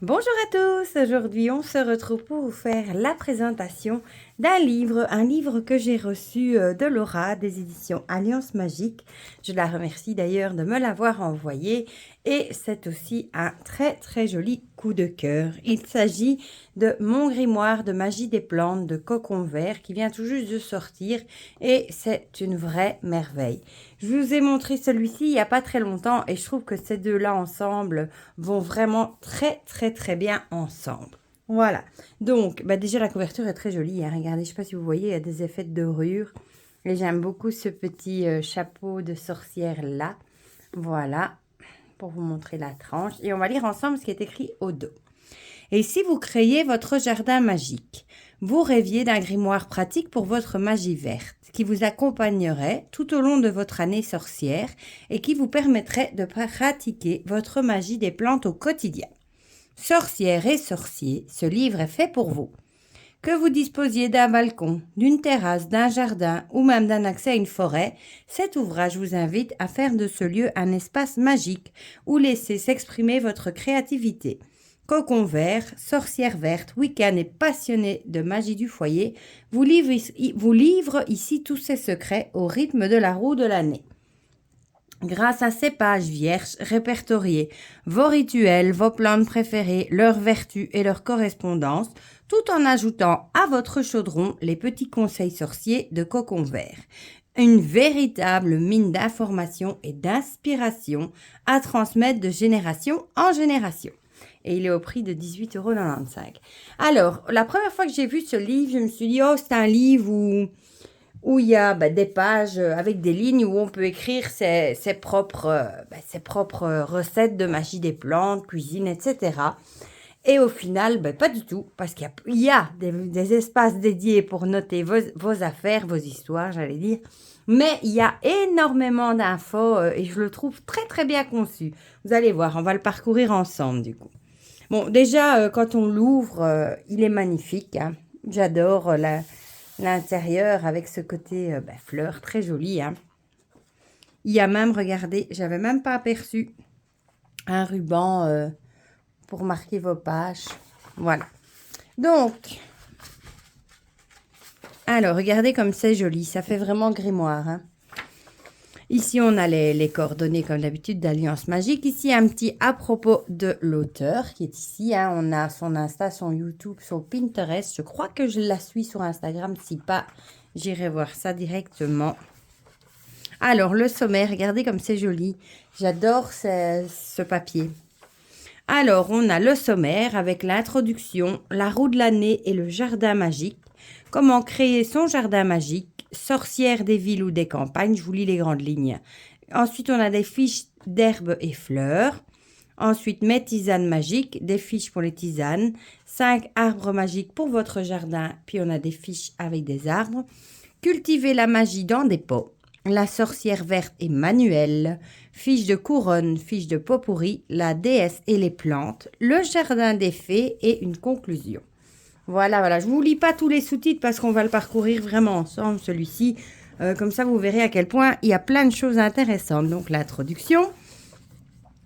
Bonjour à tous, aujourd'hui on se retrouve pour vous faire la présentation d'un livre, un livre que j'ai reçu de Laura des éditions Alliance Magique. Je la remercie d'ailleurs de me l'avoir envoyé et c'est aussi un très joli coup de cœur. Il s'agit de Mon grimoire de magie des plantes de Cocon Vert qui vient tout juste de sortir et c'est une vraie merveille. Je vous ai montré celui-ci il n'y a pas très longtemps et je trouve que ces deux-là ensemble vont vraiment très bien ensemble. Voilà, donc déjà la couverture est très jolie, hein. Regardez, je ne sais pas si vous voyez, il y a des effets de dorure. Et j'aime beaucoup ce petit chapeau de sorcière là. Voilà, pour vous montrer la tranche. Et on va lire ensemble ce qui est écrit au dos. Et si vous créez votre jardin magique, vous rêviez d'un grimoire pratique pour votre magie verte, qui vous accompagnerait tout au long de votre année sorcière et qui vous permettrait de pratiquer votre magie des plantes au quotidien. Sorcières et sorciers, ce livre est fait pour vous. Que vous disposiez d'un balcon, d'une terrasse, d'un jardin ou même d'un accès à une forêt, cet ouvrage vous invite à faire de ce lieu un espace magique où laisser s'exprimer votre créativité. Cocon Vert, sorcière verte, Wiccan et passionné de magie du foyer vous livre ici tous ses secrets au rythme de la roue de l'année. Grâce à ces pages vierges répertoriées, vos rituels, vos plantes préférées, leurs vertus et leurs correspondances, tout en ajoutant à votre chaudron les petits conseils sorciers de Cocon Vert. Une véritable mine d'informations et d'inspiration à transmettre de génération en génération. Et il est au prix de 18,95 €. Alors, la première fois que j'ai vu ce livre, je me suis dit, oh, c'est un livre où il y a des pages avec des lignes où on peut écrire ses propres recettes de magie des plantes, cuisine, etc. Et au final, pas du tout, parce qu'il y a des espaces dédiés pour noter vos affaires, vos histoires, j'allais dire. Mais il y a énormément d'infos et je le trouve très bien conçu. Vous allez voir, on va le parcourir ensemble du coup. Bon, déjà, quand on l'ouvre, il est magnifique, hein. J'adore l'intérieur avec ce côté fleur, très joli, hein. Il y a même, regardez, j'avais même pas aperçu un ruban pour marquer vos pages. Voilà. Donc, alors, regardez comme c'est joli. Ça fait vraiment grimoire, hein. Ici, on a les coordonnées, comme d'habitude, d'Alliance Magique. Ici, un petit à propos de l'auteur qui est ici, hein. On a son Insta, son YouTube, son Pinterest. Je crois que je la suis sur Instagram. Si pas, j'irai voir ça directement. Alors, le sommaire, regardez comme c'est joli. J'adore ce papier. Alors, on a le sommaire avec l'introduction, la roue de l'année et le jardin magique. Comment créer son jardin magique, sorcière des villes ou des campagnes, je vous lis les grandes lignes. Ensuite, on a des fiches d'herbes et fleurs. Ensuite, mes tisanes magiques, des fiches pour les tisanes. 5 arbres magiques pour votre jardin, puis on a des fiches avec des arbres. Cultiver la magie dans des pots. La sorcière verte et manuelle, fiche de couronne, fiche de pot pourri, la déesse et les plantes, le jardin des fées et une conclusion. Voilà, je ne vous lis pas tous les sous-titres parce qu'on va le parcourir vraiment ensemble, celui-ci. Comme ça, vous verrez à quel point il y a plein de choses intéressantes. Donc, l'introduction.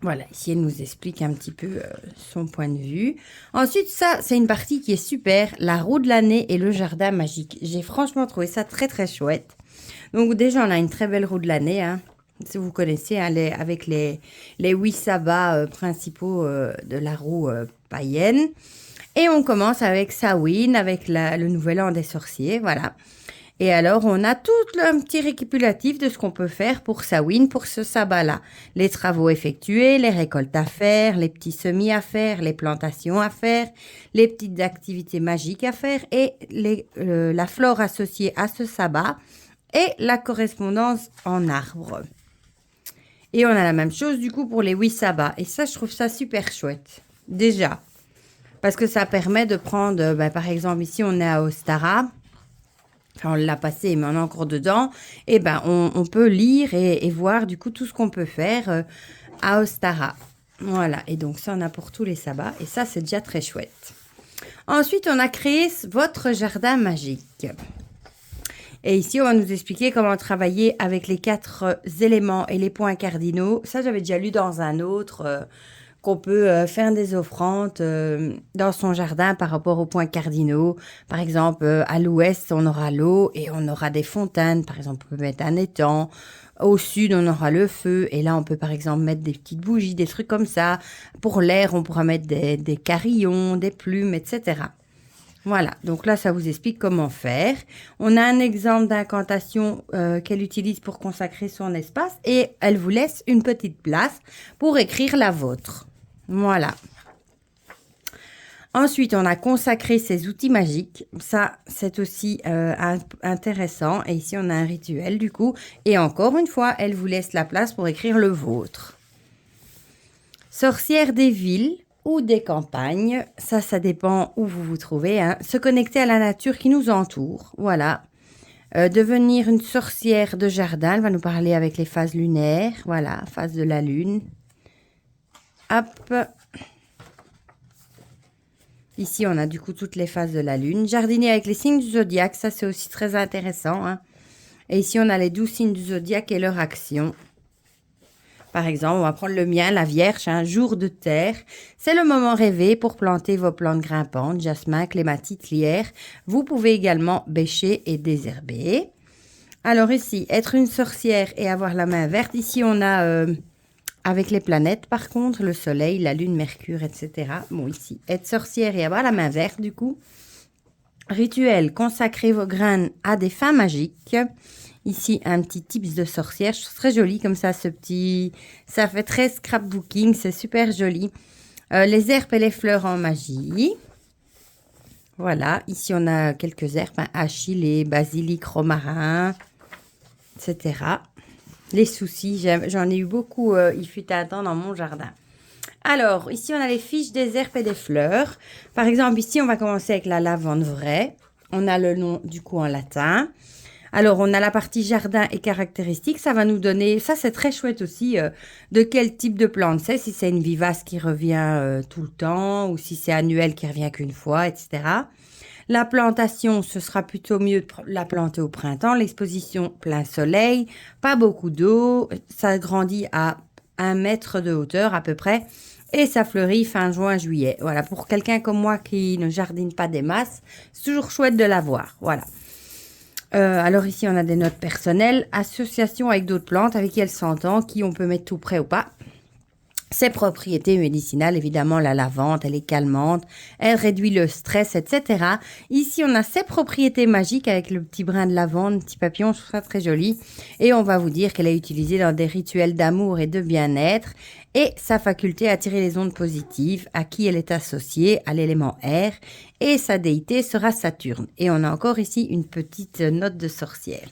Voilà, ici, elle nous explique un petit peu son point de vue. Ensuite, ça, c'est une partie qui est super, la roue de l'année et le jardin magique. J'ai franchement trouvé ça très chouette. Donc déjà, on a une très belle roue de l'année, hein. Si vous connaissez, hein, avec les 8 sabbats principaux de la roue païenne. Et on commence avec Samhain, avec le nouvel an des sorciers, voilà. Et alors, on a tout un petit récapitulatif de ce qu'on peut faire pour Samhain, pour ce sabbat-là. Les travaux effectués, les récoltes à faire, les petits semis à faire, les plantations à faire, les petites activités magiques à faire et la flore associée à ce sabbat et la correspondance en arbre. Et on a la même chose du coup pour les 8 sabbats. Et ça, je trouve ça super chouette. Déjà, parce que ça permet de prendre, par exemple, ici, on est à Ostara. Enfin, on l'a passé, mais on est encore dedans. Et on peut lire et voir du coup tout ce qu'on peut faire à Ostara. Voilà, et donc ça, on a pour tous les sabbats. Et ça, c'est déjà très chouette. Ensuite, on a créé votre jardin magique. Et ici, on va nous expliquer comment travailler avec les 4 éléments et les points cardinaux. Ça, j'avais déjà lu dans un autre qu'on peut faire des offrandes dans son jardin par rapport aux points cardinaux. Par exemple, à l'ouest, on aura l'eau et on aura des fontaines. Par exemple, on peut mettre un étang. Au sud, on aura le feu. Et là, on peut par exemple mettre des petites bougies, des trucs comme ça. Pour l'air, on pourra mettre des carillons, des plumes, etc. Voilà, donc là, ça vous explique comment faire. On a un exemple d'incantation qu'elle utilise pour consacrer son espace et elle vous laisse une petite place pour écrire la vôtre. Voilà. Ensuite, on a consacré ses outils magiques. Ça, c'est aussi intéressant. Et ici, on a un rituel du coup. Et encore une fois, elle vous laisse la place pour écrire le vôtre. Sorcière des villes ou des campagnes, ça dépend où vous vous trouvez. Hein. Se connecter à la nature qui nous entoure. Voilà. Devenir une sorcière de jardin. Elle va nous parler avec les phases lunaires. Voilà, phase de la lune. Hop. Ici, on a du coup toutes les phases de la lune. Jardiner avec les signes du zodiaque, ça c'est aussi très intéressant. Hein. Et ici, on a les 12 signes du zodiaque et leur action. Par exemple, on va prendre le mien, la Vierge, un jour de terre. C'est le moment rêvé pour planter vos plantes grimpantes, jasmin, clématite, lierre. Vous pouvez également bêcher et désherber. Alors ici, être une sorcière et avoir la main verte. Ici, on a... avec les planètes, par contre, le soleil, la lune, Mercure, etc. Bon, ici, être sorcière et avoir la main verte, du coup. Rituel, consacrer vos graines à des fins magiques. Ici, un petit tips de sorcière. Je trouve très joli comme ça, ce petit... Ça fait très scrapbooking, c'est super joli. Les herbes et les fleurs en magie. Voilà, ici, on a quelques herbes. Hein, achillée, basilic, romarin, etc. Les soucis, j'en ai eu beaucoup, il fut un temps dans mon jardin. Alors, ici, on a les fiches des herbes et des fleurs. Par exemple, ici, on va commencer avec la lavande vraie. On a le nom, du coup, en latin. Alors, on a la partie jardin et caractéristiques. Ça va nous donner, ça, c'est très chouette aussi, de quel type de plante c'est. Si c'est une vivace qui revient tout le temps ou si c'est annuel qui revient qu'une fois, etc. La plantation, ce sera plutôt mieux de la planter au printemps. L'exposition plein soleil, pas beaucoup d'eau. Ça grandit à 1 mètre de hauteur à peu près. Et ça fleurit fin juin, juillet. Voilà, pour quelqu'un comme moi qui ne jardine pas des masses, c'est toujours chouette de l'avoir. Voilà. Alors ici, on a des notes personnelles. Association avec d'autres plantes avec qui elle s'entend, qui on peut mettre tout près ou pas. Ses propriétés médicinales, évidemment, la lavande, elle est calmante, elle réduit le stress, etc. Ici, on a ses propriétés magiques avec le petit brin de lavande, petit papillon, je trouve ça très joli. Et on va vous dire qu'elle est utilisée dans des rituels d'amour et de bien-être. Et sa faculté à attirer les ondes positives, à qui elle est associée, à l'élément air. Et sa déité sera Saturne. Et on a encore ici une petite note de sorcière.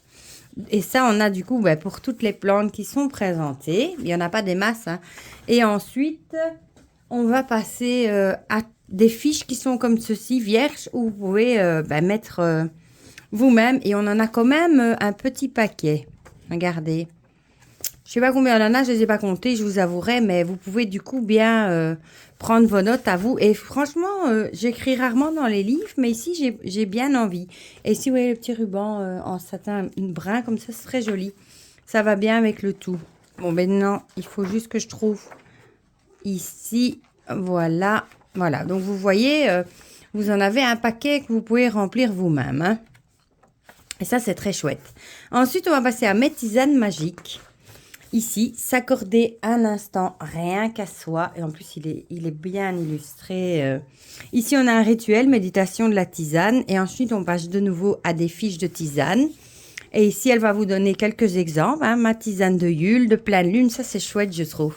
Et ça, on a du coup pour toutes les plantes qui sont présentées. Il n'y en a pas des masses. Hein. Et ensuite, on va passer à des fiches qui sont comme ceci, vierges, où vous pouvez mettre vous-même. Et on en a quand même un petit paquet. Regardez. Je ne sais pas combien on en a, je ne les ai pas comptés, je vous avouerai. Mais vous pouvez du coup bien prendre vos notes à vous. Et franchement, j'écris rarement dans les livres, mais ici, j'ai bien envie. Et si vous voyez le petit ruban en satin brun, comme ça, c'est très joli. Ça va bien avec le tout. Bon, maintenant, il faut juste que je trouve ici. Voilà. Voilà. Donc, vous voyez, vous en avez un paquet que vous pouvez remplir vous-même. Hein. Et ça, c'est très chouette. Ensuite, on va passer à mes tisanes magiques. Ici, s'accorder un instant rien qu'à soi. Et en plus, il est bien illustré. Ici, on a un rituel, méditation de la tisane. Et ensuite, on passe de nouveau à des fiches de tisane. Et ici, elle va vous donner quelques exemples. Hein. Ma tisane de Yule, de pleine lune. Ça, c'est chouette, je trouve.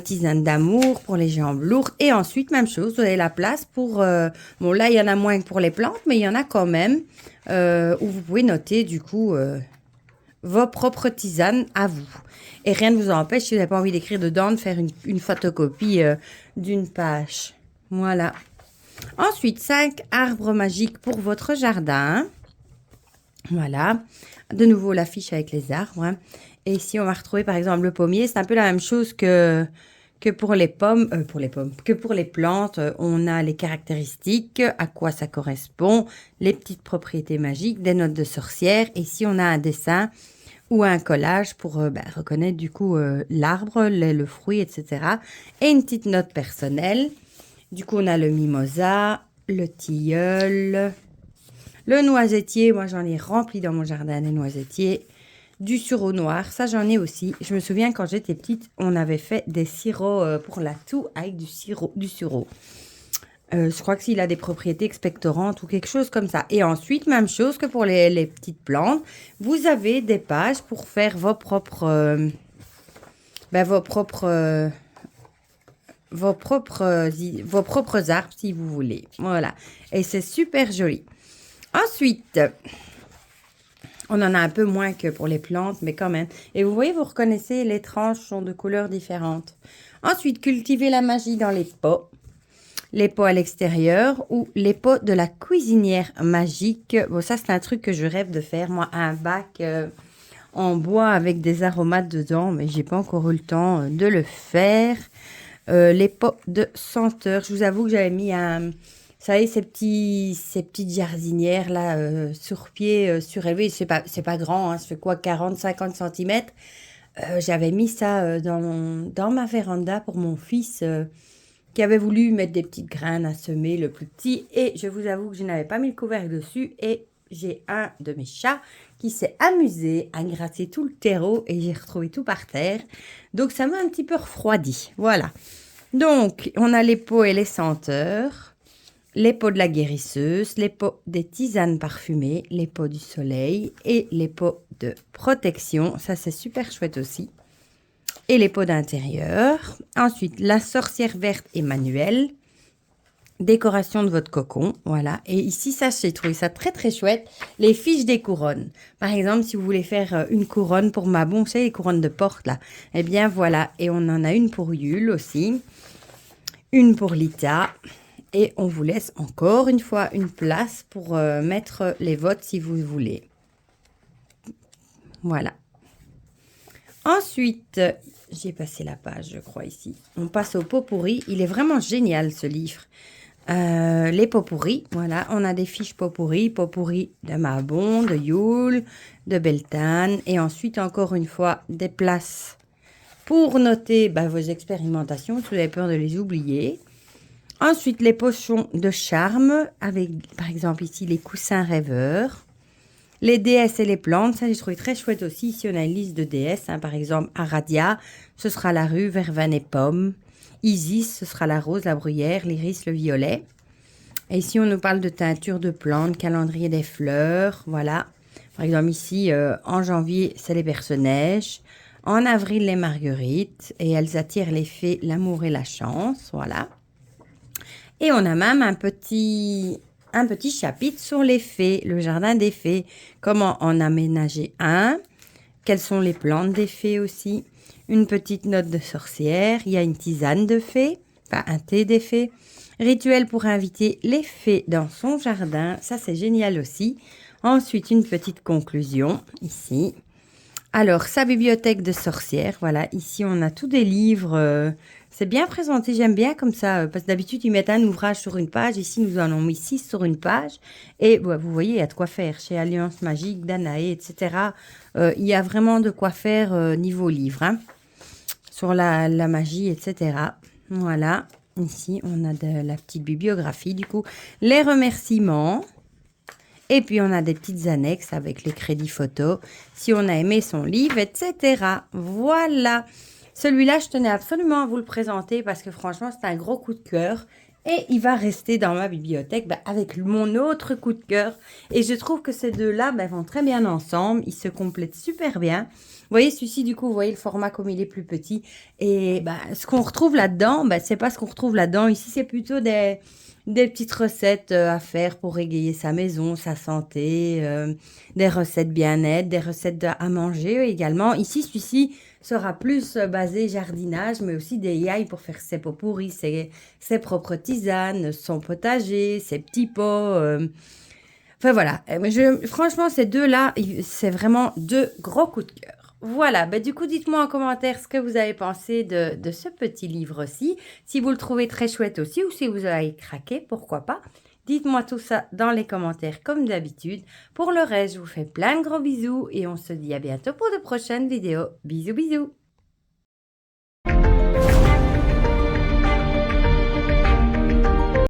Tisane d'amour pour les jambes lourdes. Et ensuite, même chose, vous avez la place pour... bon, là, il y en a moins que pour les plantes, mais il y en a quand même. Où vous pouvez noter, du coup... vos propres tisanes à vous. Et rien ne vous empêche, si vous n'avez pas envie d'écrire dedans, de faire une photocopie d'une page. Voilà. Ensuite, 5 arbres magiques pour votre jardin. Voilà. De nouveau, la fiche avec les arbres. Hein. Et ici, on va retrouver par exemple le pommier. C'est un peu la même chose que pour les pommes, que pour les plantes. On a les caractéristiques, à quoi ça correspond, les petites propriétés magiques, des notes de sorcière. Et ici, on a un dessin ou un collage pour reconnaître du coup l'arbre, le fruit, etc. Et une petite note personnelle. Du coup, on a le mimosa, le tilleul, le noisetier. Moi, j'en ai rempli dans mon jardin des noisetiers. Du sureau noir, ça j'en ai aussi. Je me souviens quand j'étais petite, on avait fait des sirops pour la toux avec du sureau. Je crois que s'il a des propriétés expectorantes ou quelque chose comme ça. Et ensuite, même chose que pour les petites plantes, vous avez des pages pour faire vos propres arbres si vous voulez. Voilà. Et c'est super joli. Ensuite, on en a un peu moins que pour les plantes, mais quand même. Et vous voyez, vous reconnaissez, les tranches sont de couleurs différentes. Ensuite, cultivez la magie dans les pots. Les pots à l'extérieur ou les pots de la cuisinière magique. Bon, ça, c'est un truc que je rêve de faire. Moi, un bac en bois avec des aromates dedans, mais j'ai pas encore eu le temps de le faire. Les pots de senteur. Je vous avoue que j'avais mis vous savez, ces petites jardinières là, sur pied, surélevées. C'est pas grand, hein, ça fait quoi, 40-50 cm. J'avais mis ça dans ma véranda pour mon fils qui avait voulu mettre des petites graines à semer, le plus petit. Et je vous avoue que je n'avais pas mis le couvercle dessus. Et j'ai un de mes chats qui s'est amusé à gratter tout le terreau et j'ai retrouvé tout par terre. Donc, ça m'a un petit peu refroidi. Voilà. Donc, on a les pots et les senteurs, les pots de la guérisseuse, les pots des tisanes parfumées, les pots du soleil et les pots de protection. Ça, c'est super chouette aussi. Et les pots d'intérieur. Ensuite, la sorcière verte Emmanuel. Décoration de votre cocon, voilà. Et ici, ça, j'ai trouvé ça très, très chouette. Les fiches des couronnes. Par exemple, si vous voulez faire une couronne pour ma vous savez, les couronnes de porte, là. Eh bien, voilà. Et on en a une pour Yule aussi. Une pour Lita. Et on vous laisse encore une fois une place pour mettre les votes si vous voulez. Voilà. Ensuite, j'ai passé la page, je crois, ici. On passe au pot pourri. Il est vraiment génial, ce livre. Les pots pourris, voilà. On a des fiches pot pourris de Mabon, de Yule, de Beltane. Et ensuite, encore une fois, des places pour noter vos expérimentations, si vous avez peur de les oublier. Ensuite, les potions de charme, avec, par exemple, ici, les coussins rêveurs. Les déesses et les plantes, ça j'ai trouvé très chouette aussi. Ici, on a une liste de déesses. Par exemple, Aradia, ce sera la rue, verveine et pomme. Isis, ce sera la rose, la bruyère, l'iris, le violet. Et ici, on nous parle de teinture de plantes, calendrier des fleurs, voilà. Par exemple, ici, en janvier, c'est les Perce-Neige. En avril, les marguerites. Et elles attirent les fées, l'amour et la chance, voilà. Et on a même un petit chapitre sur les fées, le jardin des fées. Comment en aménager un. Quelles sont les plantes des fées aussi. Une petite note de sorcière. Il y a une tisane de fées, enfin un thé des fées. Rituel pour inviter les fées dans son jardin. Ça, c'est génial aussi. Ensuite, une petite conclusion ici. Alors, sa bibliothèque de sorcière. Voilà, ici, on a tous des livres. C'est bien présenté, j'aime bien comme ça. Parce que d'habitude, ils mettent un ouvrage sur une page. Ici, nous en avons mis 6 sur une page. Et vous voyez, il y a de quoi faire. Chez Alliance Magique, Danae, etc. Il y a vraiment de quoi faire niveau livre. Hein, sur la magie, etc. Voilà. Ici, on a de la petite bibliographie, du coup. Les remerciements. Et puis, on a des petites annexes avec les crédits photos. Si on a aimé son livre, etc. Voilà. Celui-là, je tenais absolument à vous le présenter parce que franchement, c'est un gros coup de cœur. Et il va rester dans ma bibliothèque avec mon autre coup de cœur. Et je trouve que ces deux-là vont très bien ensemble. Ils se complètent super bien. Vous voyez, celui-ci, du coup, vous voyez le format comme il est plus petit. Et ce qu'on retrouve là-dedans, c'est pas ce qu'on retrouve là-dedans. Ici, c'est plutôt des petites recettes à faire pour égayer sa maison, sa santé, des recettes bien-être, des recettes à manger également. Ici, celui-ci sera plus basé jardinage, mais aussi des yailles pour faire ses pots pourris, ses propres tisanes, son potager, ses petits pots. Enfin voilà, franchement, ces deux-là, c'est vraiment deux gros coups de cœur. Voilà, du coup, dites-moi en commentaire ce que vous avez pensé de ce petit livre-ci. Si vous le trouvez très chouette aussi ou si vous avez craqué, pourquoi pas. Dites-moi tout ça dans les commentaires comme d'habitude. Pour le reste, je vous fais plein de gros bisous et on se dit à bientôt pour de prochaines vidéos. Bisous bisous.